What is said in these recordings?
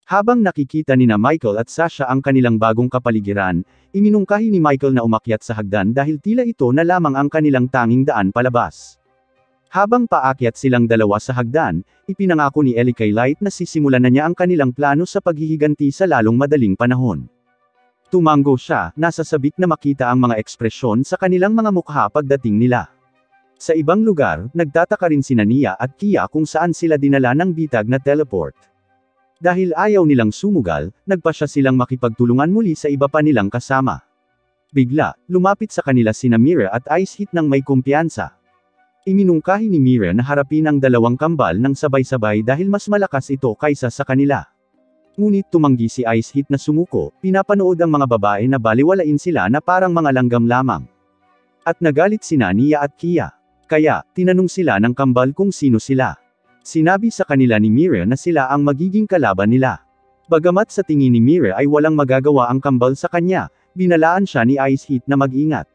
Habang nakikita nina Michael at Sasha ang kanilang bagong kapaligiran, iminungkahi ni Michael na umakyat sa hagdan dahil tila ito na lamang ang kanilang tanging daan palabas. Habang paakyat silang dalawa sa hagdan, ipinangako ni Ellie kay Light na sisimulan na niya ang kanilang plano sa paghihiganti sa lalong madaling panahon. Tumango siya, nasasabik na makita ang mga ekspresyon sa kanilang mga mukha pagdating nila. Sa ibang lugar, nagtataka rin sina Nia at Kia kung saan sila dinala ng bitag na teleport. Dahil ayaw nilang sumugal, nagpasya silang makipagtulungan muli sa iba pa nilang kasama. Bigla, lumapit sa kanila sina Mira at Ice Heat ng may kumpiyansa. Iminungkahi ni Mira na harapin ang dalawang kambal ng sabay-sabay dahil mas malakas ito kaysa sa kanila. Ngunit tumanggi si Ice Heat na sumuko, pinapanood ang mga babae na baliwalain sila na parang mga langgam lamang. At nagalit sina Nia at Kia. Kaya, tinanong sila ng kambal kung sino sila. Sinabi sa kanila ni Mira na sila ang magiging kalaban nila. Bagamat sa tingin ni Mira ay walang magagawa ang kambal sa kanya, binalaan siya ni Ice Heat na mag-ingat.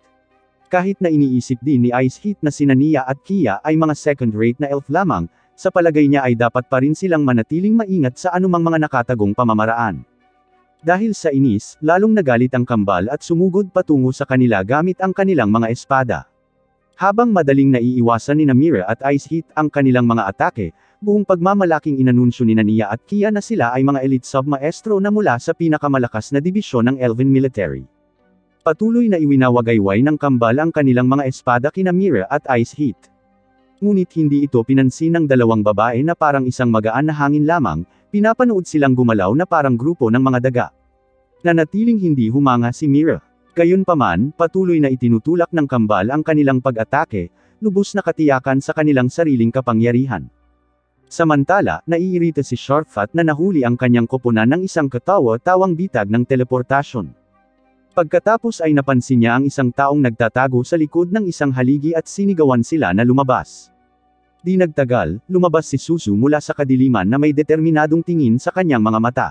Kahit na iniisip din ni Ice Heat na sina Nia at Kia ay mga second-rate na elf lamang, sa palagay niya ay dapat pa rin silang manatiling maingat sa anumang mga nakatagong pamamaraan. Dahil sa inis, lalong nagalit ang kambal at sumugod patungo sa kanila gamit ang kanilang mga espada. Habang madaling naiiwasan ni Mira at Ice Heat ang kanilang mga atake, buong pagmamalaking inanunsyo ni Nia at Kia na sila ay mga elite sub-maestro na mula sa pinakamalakas na dibisyon ng Elven Military. Patuloy na iwinawagayway ng kambal ang kanilang mga espada kina Mira at Ice Heat. Ngunit hindi ito pinansin ng dalawang babae na parang isang magaan na hangin lamang, pinapanood silang gumalaw na parang grupo ng mga daga. Nanatiling hindi humanga si Mira. Gayunpaman, patuloy na itinutulak ng kambal ang kanilang pag-atake, lubos na katiyakan sa kanilang sariling kapangyarihan. Samantala, naiirita si Shortfat na nahuli ang kanyang koponan ng isang katawa-tawang bitag ng teleportasyon. Pagkatapos ay napansin niya ang isang taong nagtatago sa likod ng isang haligi at sinigawan sila na lumabas. Di nagtagal, lumabas si Suzu mula sa kadiliman na may determinadong tingin sa kanyang mga mata.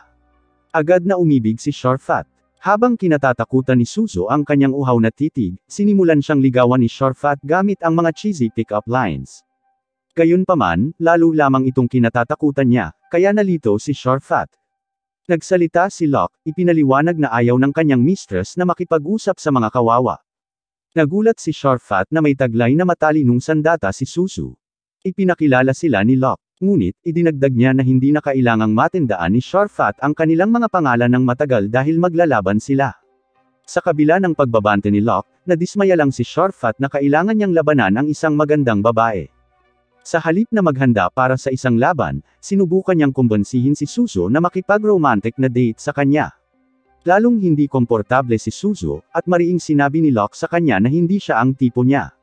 Agad na umibig si Shortfat. Habang kinatatakutan ni Suzu ang kanyang uhaw na titig, sinimulan siyang ligawan ni Shortfat gamit ang mga cheesy pick-up lines. Gayunpaman, lalo lamang itong kinatatakutan niya, kaya nalito si Shortfat. Nagsalita si Locke, ipinaliwanag na ayaw ng kanyang mistress na makipag-usap sa mga kawawa. Nagulat si Shortfat na may taglay na matalinong sandata si Suzu. Ipinakilala sila ni Locke. Ngunit, idinagdag niya na hindi na kailangang matindaan ni Shortfat ang kanilang mga pangalan ng matagal dahil maglalaban sila. Sa kabila ng pagbabante ni Locke, nadismaya lang si Shortfat na kailangan niyang labanan ang isang magandang babae. Sa halip na maghanda para sa isang laban, sinubukan niyang kumbensihin si Suzu na makipag-romantic na date sa kanya. Lalong hindi komportable si Suzu, at mariing sinabi ni Locke sa kanya na hindi siya ang tipo niya.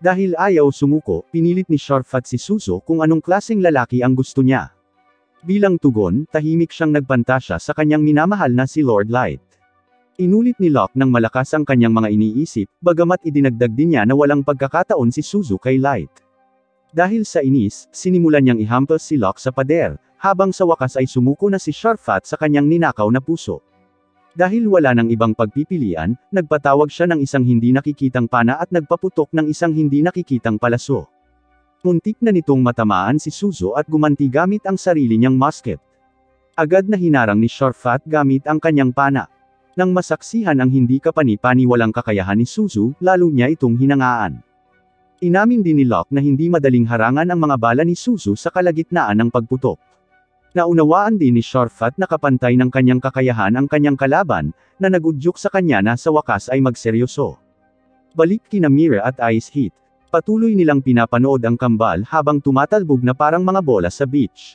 Dahil ayaw sumuko, pinilit ni Shortfat si Suzu kung anong klaseng lalaki ang gusto niya. Bilang tugon, tahimik siyang nagpantasya sa kanyang minamahal na si Lord Light. Inulit ni Locke ng malakas ang kanyang mga iniisip, bagamat idinagdag din niya na walang pagkakataon si Suzu kay Light. Dahil sa inis, sinimulan niyang ihampas si Locke sa pader, habang sa wakas ay sumuko na si Shortfat sa kanyang ninakaw na puso. Dahil wala ng ibang pagpipilian, nagpatawag siya ng isang hindi nakikitang pana at nagpaputok ng isang hindi nakikitang palaso. Muntik na nitong matamaan si Suzu at gumanti gamit ang sarili niyang musket. Agad na hinarang ni Shortfat gamit ang kanyang pana. Nang masaksihan ang hindi kapani-paniwalang kakayahan ni Suzu, lalo niya itong hinangaan. Inamin din ni Locke na hindi madaling harangan ang mga bala ni Suzu sa kalagitnaan ng pagputok. Naunawaan din ni Shortfat na kapantay ng kanyang kakayahan ang kanyang kalaban, na nagudyok sa kanya na sa wakas ay magseryoso. Balik kina Mira at Ice Heat. Patuloy nilang pinapanood ang kambal habang tumatalbog na parang mga bola sa beach.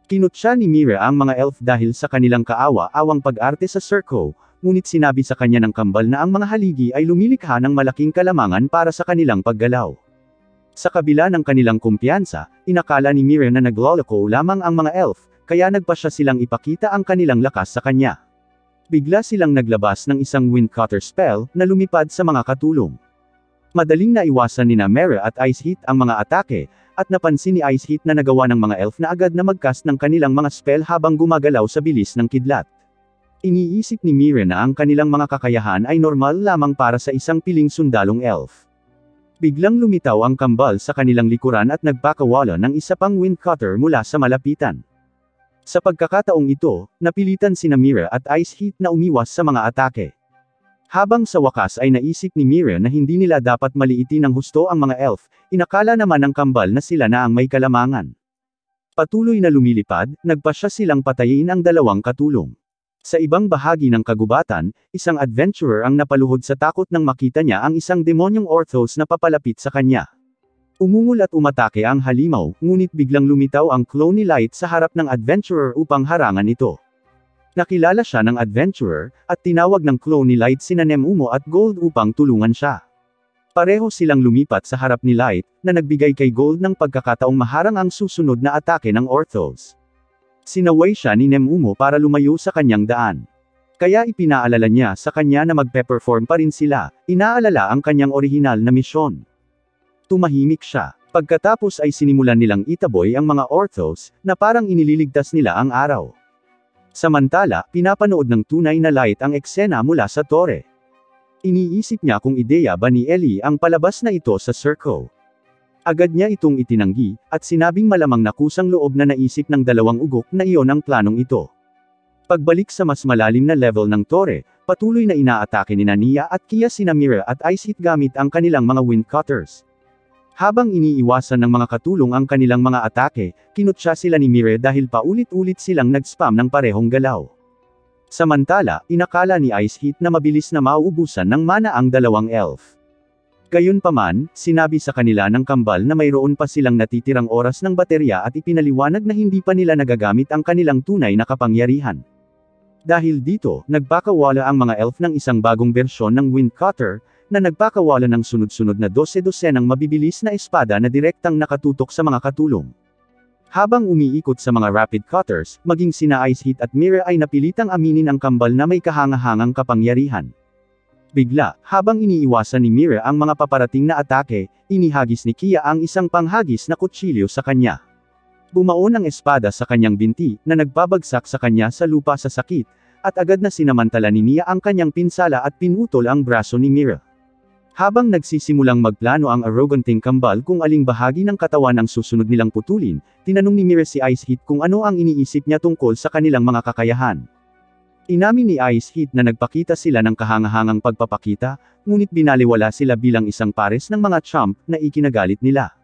Kinutya ni Mira ang mga elf dahil sa kanilang kaawa-awang pag-arte sa circo, ngunit sinabi sa kanya ng kambal na ang mga haligi ay lumilikha ng malaking kalamangan para sa kanilang paggalaw. Sa kabila ng kanilang kumpiyansa, inakala ni Mira na nagloloko lamang ang mga elf, kaya nagpasya silang ipakita ang kanilang lakas sa kanya. Bigla silang naglabas ng isang wind cutter spell, na lumipad sa mga katulong. Madaling naiwasan ni Mira at Ice Heat ang mga atake, at napansin ni Ice Heat na nagawa ng mga elf na agad na mag-cast ng kanilang mga spell habang gumagalaw sa bilis ng kidlat. Iniisip ni Mira na ang kanilang mga kakayahan ay normal lamang para sa isang piling sundalong elf. Biglang lumitaw ang kambal sa kanilang likuran at nagpakawala ng isa pang wind cutter mula sa malapitan. Sa pagkakataong ito, napilitan sina Mira at Ice Heat na umiwas sa mga atake. Habang sa wakas ay naisip ni Mira na hindi nila dapat maliitin ng husto ang mga elf, inakala naman ng kambal na sila na ang may kalamangan. Patuloy na lumilipad, nagpasya silang patayin ang dalawang katulong. Sa ibang bahagi ng kagubatan, isang adventurer ang napaluhod sa takot nang makita niya ang isang demonyong orthos na papalapit sa kanya. Umungol at umatake ang halimaw, ngunit biglang lumitaw ang clone ni Light sa harap ng adventurer upang harangan ito. Nakilala siya ng adventurer, at tinawag ng clone ni Light sina Nemumo at Gold upang tulungan siya. Pareho silang lumipat sa harap ni Light, na nagbigay kay Gold ng pagkakataong maharang ang susunod na atake ng orthos. Sinaway siya ni Nemumo para lumayo sa kanyang daan. Kaya ipinaalala niya sa kanya na magpe-perform pa rin sila, inaalala ang kanyang orihinal na misyon. Tumahimik siya. Pagkatapos ay sinimulan nilang itaboy ang mga orthos, na parang inililigtas nila ang araw. Samantala, pinapanood ng tunay na Light ang eksena mula sa tore. Iniisip niya kung ideya ba ni Ellie ang palabas na ito sa circle. Agad niya itong itinanggi, at sinabing malamang na kusang loob na naisip ng dalawang ugok na iyon ang planong ito. Pagbalik sa mas malalim na level ng tore, patuloy na inaatake ni Nia at Kia sina Mira at Ice Heat gamit ang kanilang mga wind cutters. Habang iniiwasan ng mga katulong ang kanilang mga atake, kinutya sila ni Mira dahil paulit-ulit silang nag-spam ng parehong galaw. Samantala, inakala ni Ice Heat na mabilis na mauubusan ng mana ang dalawang elf. Gayunpaman, sinabi sa kanila ng kambal na mayroon pa silang natitirang oras ng baterya at ipinaliwanag na hindi pa nila nagagamit ang kanilang tunay na kapangyarihan. Dahil dito, nagpakawala ang mga elf ng isang bagong bersyon ng wind cutter, na nagpakawala ng sunod-sunod na 12 ng mabibilis na espada na direktang nakatutok sa mga katulong. Habang umiikot sa mga rapid cutters, maging sina Ice Heat at Mira ay napilitang aminin ang kambal na may kahangahangang kapangyarihan. Bigla, habang iniiwasan ni Mira ang mga paparating na atake, inihagis ni Kia ang isang panghagis na kutsilyo sa kanya. Bumaon ang espada sa kanyang binti, na nagpabagsak sa kanya sa lupa sa sakit, at agad na sinamantala ni Nia ang kanyang pinsala at pinutol ang braso ni Mira. Habang nagsisimulang magplano ang arroganting kambal kung aling bahagi ng katawan ang susunod nilang putulin, tinanong ni Mira si Ice Heat kung ano ang iniisip niya tungkol sa kanilang mga kakayahan. Inamin ni Ice Heat na nagpakita sila ng kahangahangang pagpapakita, ngunit binaliwala sila bilang isang pares ng mga chump na ikinagalit nila.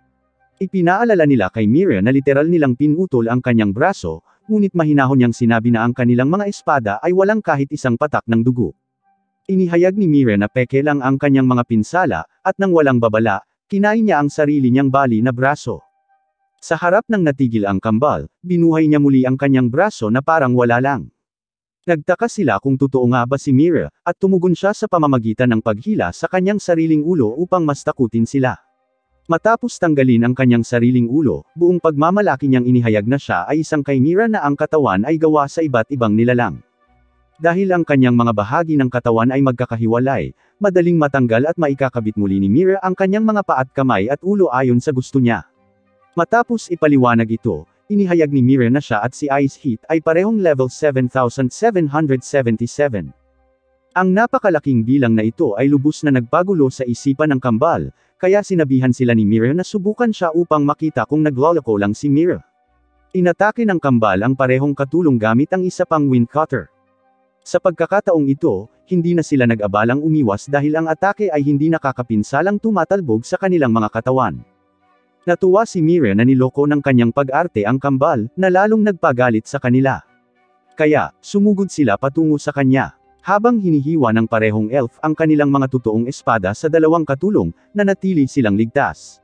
Ipinaalala nila kay Mira na literal nilang pinutol ang kanyang braso, ngunit mahinahon niyang sinabi na ang kanilang mga espada ay walang kahit isang patak ng dugo. Inihayag ni Mira na peke lang ang kanyang mga pinsala, at nang walang babala, kinain niya ang sarili niyang bali na braso. Sa harap ng natigil ang kambal, binuhay niya muli ang kanyang braso na parang wala lang. Nagtaka sila kung totoo nga ba si Mira, at tumugon siya sa pamamagitan ng paghila sa kanyang sariling ulo upang mas takutin sila. Matapos tanggalin ang kanyang sariling ulo, buong pagmamalaki niyang inihayag na siya ay isang chimera na ang katawan ay gawa sa iba't ibang nilalang. Dahil ang kanyang mga bahagi ng katawan ay magkakahiwalay, madaling matanggal at maikakabit muli ni Mira ang kanyang mga paa at kamay at ulo ayon sa gusto niya. Matapos ipaliwanag ito, inihayag ni Mira na siya at si Ice Heat ay parehong level 7,777. Ang napakalaking bilang na ito ay lubos na nagpagulo sa isipan ng kambal, kaya sinabihan sila ni Mira na subukan siya upang makita kung nagloloko lang si Mira. Inatake ng kambal ang parehong katulong gamit ang isa pang wind cutter. Sa pagkakataong ito, hindi na sila nag-abalang umiwas dahil ang atake ay hindi nakakapinsalang tumatalbog sa kanilang mga katawan. Natuwa si Mira na niloko ng kanyang pag-arte ang kambal, na lalong nagpagalit sa kanila. Kaya, sumugod sila patungo sa kanya. Habang hinihiwa ng parehong elf ang kanilang mga totoong espada sa dalawang katulong, nanatili silang ligtas.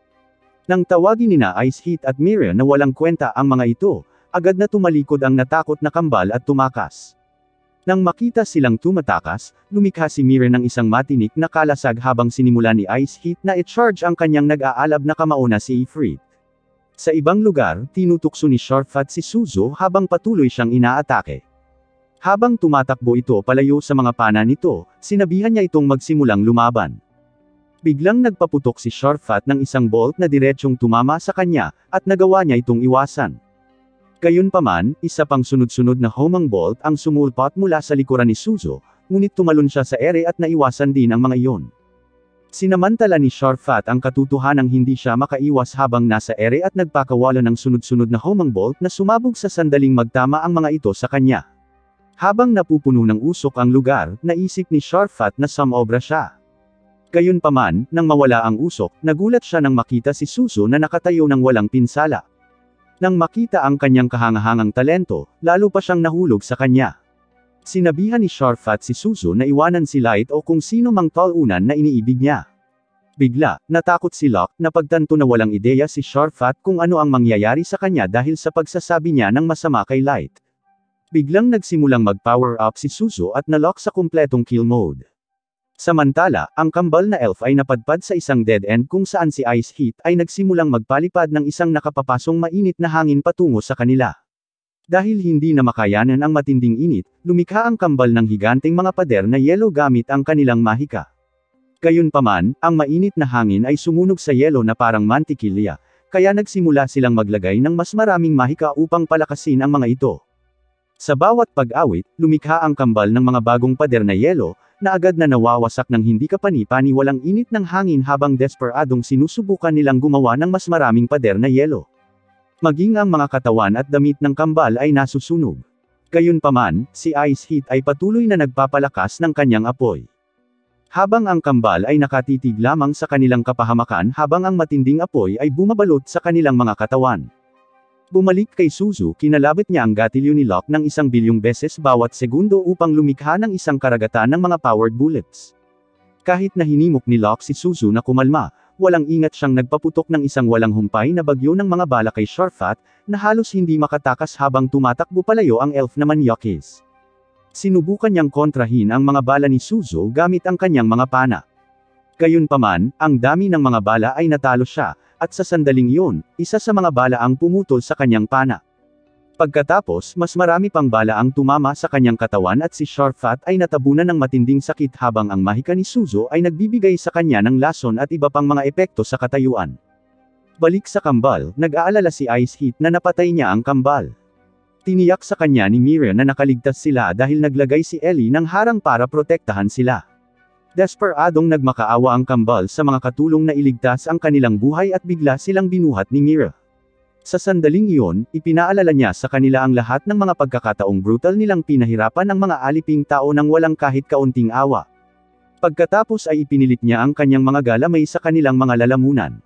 Nang tawagin nina Ice Heat at Mira na walang kwenta ang mga ito, agad na tumalikod ang natakot na kambal at tumakas. Nang makita silang tumatakas, lumikha si Mira ng isang matinik na kalasag habang sinimula ni Ice Heat na i-charge ang kanyang nag-aalab na kamao na si Ifrit. Sa ibang lugar, tinutukso ni Shortfat si Suzo habang patuloy siyang inaatake. Habang tumatakbo ito palayo sa mga pana nito, sinabihan niya itong magsimulang lumaban. Biglang nagpaputok si Shortfat ng isang bolt na diretsyong tumama sa kanya, at nagawa niya itong iwasan. Gayunpaman, isa pang sunod-sunod na homing bolt ang sumulpot mula sa likuran ni Suzo, ngunit tumalon siya sa ere at naiwasan din ang mga iyon. Sinamantala ni Sharfat ang katotohanang hindi siya makaiwas habang nasa ere at nagpakawala ng sunod-sunod na hummingbird na sumabog sa sandaling magtama ang mga ito sa kanya. Habang napupuno ng usok ang lugar, naisip ni Sharfat na sumobra siya. Gayunpaman, nang mawala ang usok, nagulat siya nang makita si Suzu na nakatayo ng walang pinsala. Nang makita ang kanyang kahangahangang talento, lalo pa siyang nahulog sa kanya. Sinabihan ni Sharfat si Suzu na iwanan si Light o kung sino mang talunan na iniibig niya. Bigla, natakot si Locke, napagtanto na walang ideya si Sharfat kung ano ang mangyayari sa kanya dahil sa pagsasabi niya ng masama kay Light. Biglang nagsimulang mag-power up si Suzu at na-lock sa kumpletong kill mode. Samantala, ang kambal na elf ay napadpad sa isang dead end kung saan si Ice Heat ay nagsimulang magpalipad ng isang nakapapasong mainit na hangin patungo sa kanila. Dahil hindi na makayanan ang matinding init, lumikha ang kambal ng higanteng mga pader na yelo gamit ang kanilang mahika. Gayunpaman, ang mainit na hangin ay sumunog sa yelo na parang mantikilya, kaya nagsimula silang maglagay ng mas maraming mahika upang palakasin ang mga ito. Sa bawat pag-awit, lumikha ang kambal ng mga bagong pader na yelo, na agad na nawawasak ng hindi kapani-paniwalang init ng hangin habang desperadong sinusubukan nilang gumawa ng mas maraming pader na yelo. Maging ang mga katawan at damit ng kambal ay nasusunog. Gayunpaman, si Ice Heat ay patuloy na nagpapalakas ng kanyang apoy. Habang ang kambal ay nakatitig lamang sa kanilang kapahamakan habang ang matinding apoy ay bumabalot sa kanilang mga katawan. Bumalik kay Suzu, kinalabit niya ang gatilyo ni Locke ng 1 bilyong beses bawat segundo upang lumikha ng isang karagatan ng mga powered bullets. Kahit na hinimok ni Locke si Suzu na kumalma, walang ingat siyang nagpaputok ng isang walang humpay na bagyo ng mga bala kay Sharfat, na halos hindi makatakas habang tumatakbo palayo ang elf na Manyakis. Sinubukan niyang kontrahin ang mga bala ni Suzu gamit ang kanyang mga pana. Gayunpaman, ang dami ng mga bala ay natalo siya, at sa sandaling iyon, isa sa mga bala ang pumutol sa kanyang pana. Pagkatapos, mas marami pang bala ang tumama sa kanyang katawan at si Sharfat ay natabunan ng matinding sakit habang ang mahika ni Suzu ay nagbibigay sa kanya ng lason at iba pang mga epekto sa katayuan. Balik sa kambal, nag-aalala si Ice Heat na napatay niya ang kambal. Tiniyak sa kanya ni Mira na nakaligtas sila dahil naglagay si Ellie ng harang para protektahan sila. Desperadong nagmakaawa ang kambal sa mga katulong na iligtas ang kanilang buhay at bigla silang binuhat ni Mira. Sa sandaling iyon, ipinaalala niya sa kanila ang lahat ng mga pagkakataong brutal nilang pinahirapan ang mga aliping tao nang walang kahit kaunting awa. Pagkatapos ay ipinilit niya ang kanyang mga galamay sa kanilang mga lalamunan.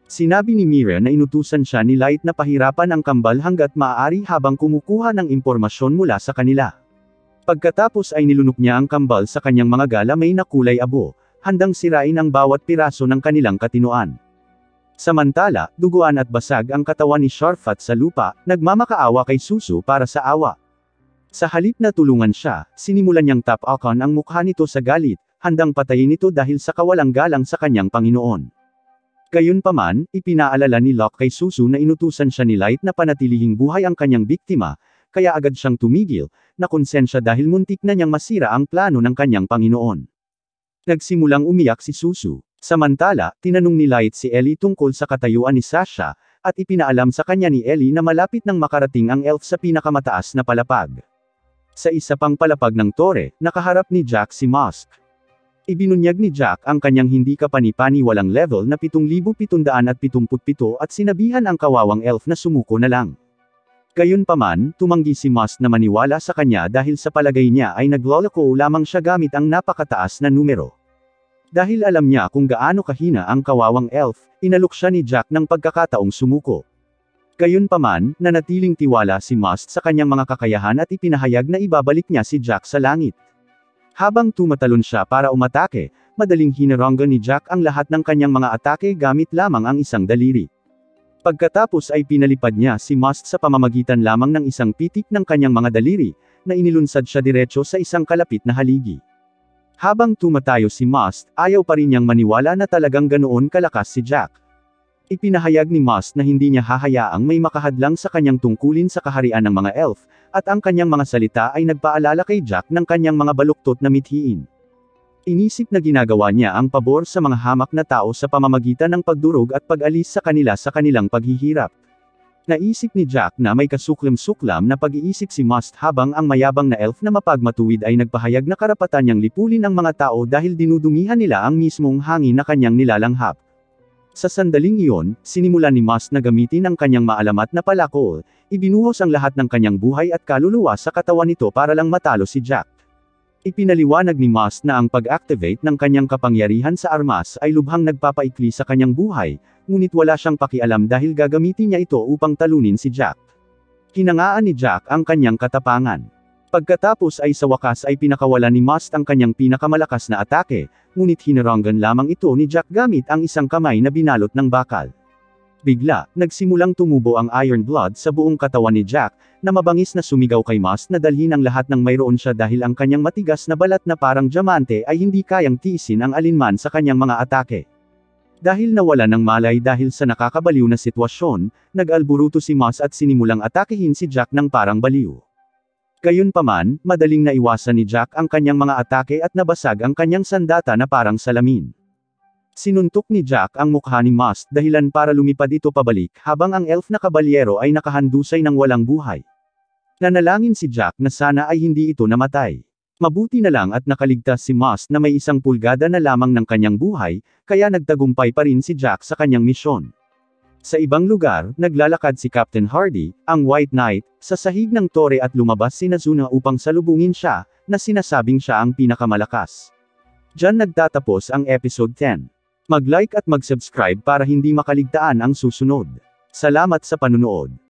Sinabi ni Mira na inutusan siya ni Light na pahirapan ang kambal hanggat maaari habang kumukuha ng impormasyon mula sa kanila. Pagkatapos ay nilunok niya ang kambal sa kanyang mga galamay na kulay abo, handang sirain ang bawat piraso ng kanilang katinoan. Samantala, duguan at basag ang katawan ni Sharfat sa lupa, nagmamakaawa kay Suzu para sa awa. Sa halip na tulungan siya, sinimulan niyang tapakan ang mukha nito sa galit, handang patayin ito dahil sa kawalang galang sa kanyang Panginoon. Gayunpaman, ipinaalala ni Locke kay Suzu na inutusan siya ni Light na panatilihing buhay ang kanyang biktima, kaya agad siyang tumigil, na konsensya dahil muntik na niyang masira ang plano ng kanyang Panginoon. Nagsimulang umiyak si Suzu. Samantala, tinanong ni Light si Ellie tungkol sa katayuan ni Sasha, at ipinaalam sa kanya ni Ellie na malapit nang makarating ang elf sa pinakamataas na palapag. Sa isa pang palapag ng tore, nakaharap ni Jack si Musk. Ibinunyag ni Jack ang kanyang hindi kapani-paniwalang level na 7,777 at sinabihan ang kawawang elf na sumuko na lang. Gayunpaman, tumanggi si Musk na maniwala sa kanya dahil sa palagay niya ay nagloloko lamang siya gamit ang napakataas na numero. Dahil alam niya kung gaano kahina ang kawawang elf, inalok siya ni Jack ng pagkakataong sumuko. Gayunpaman, nanatiling tiwala si Musk sa kanyang mga kakayahan at ipinahayag na ibabalik niya si Jack sa langit. Habang tumatalon siya para umatake, madaling hinaranggan ni Jack ang lahat ng kanyang mga atake gamit lamang ang isang daliri. Pagkatapos ay pinalipad niya si Musk sa pamamagitan lamang ng isang pitik ng kanyang mga daliri, na inilunsad siya diretso sa isang kalapit na haligi. Habang tumatayo si Musk, ayaw pa rin niyang maniwala na talagang ganoon kalakas si Jack. Ipinahayag ni Musk na hindi niya hahayaang may makahadlang sa kanyang tungkulin sa kaharian ng mga elf, at ang kanyang mga salita ay nagpaalala kay Jack ng kanyang mga baluktot na mithiin. Inisip na ginagawa niya ang pabor sa mga hamak na tao sa pamamagitan ng pagdurog at pag-alis sa kanila sa kanilang paghihirap. Naisip ni Jack na may kasuklam-suklam na pag-iisip si Must habang ang mayabang na elf na mapagmatuwid ay nagpahayag na karapatan niyang lipulin ang mga tao dahil dinudumihan nila ang mismong hangin na kanyang nilalanghap. Sa sandaling iyon, sinimulan ni Must na gamitin ang kanyang maalamat na palakol, ibinuhos ang lahat ng kanyang buhay at kaluluwa sa katawan nito para lang matalo si Jack. Ipinaliwanag ni Must na ang pag-activate ng kanyang kapangyarihan sa armas ay lubhang nagpapaikli sa kanyang buhay, ngunit wala siyang pakialam dahil gagamitin niya ito upang talunin si Jack. Hinangaan ni Jack ang kanyang katapangan. Pagkatapos ay sa wakas ay pinakawalan ni Must ang kanyang pinakamalakas na atake, ngunit hinaranggan lamang ito ni Jack gamit ang isang kamay na binalot ng bakal. Bigla, nagsimulang tumubo ang iron blood sa buong katawan ni Jack, na mabangis na sumigaw kay Must na dalhin ang lahat ng mayroon siya dahil ang kanyang matigas na balat na parang diamante ay hindi kayang tiisin ang alinman sa kanyang mga atake. Dahil nawala ng malay dahil sa nakakabaliw na sitwasyon, nag-alburuto si Must at sinimulang atakehin si Jack ng parang baliw. Gayunpaman, madaling naiwasan ni Jack ang kanyang mga atake at nabasag ang kanyang sandata na parang salamin. Sinuntok ni Jack ang mukha ni Must dahilan para lumipad ito pabalik habang ang elf na kabalyero ay nakahandusay ng walang buhay. Nanalangin si Jack na sana ay hindi ito namatay. Mabuti na lang at nakaligtas si Must na may 1 pulgada na lamang ng kanyang buhay, kaya nagtagumpay pa rin si Jack sa kanyang misyon. Sa ibang lugar, naglalakad si Captain Hardy, ang White Knight, sa sahig ng tore at lumabas si Nazuna upang salubungin siya, na sinasabing siya ang pinakamalakas. Diyan nagtatapos ang episode 10. Mag-like at mag-subscribe para hindi makaligtaan ang susunod. Salamat sa panunood.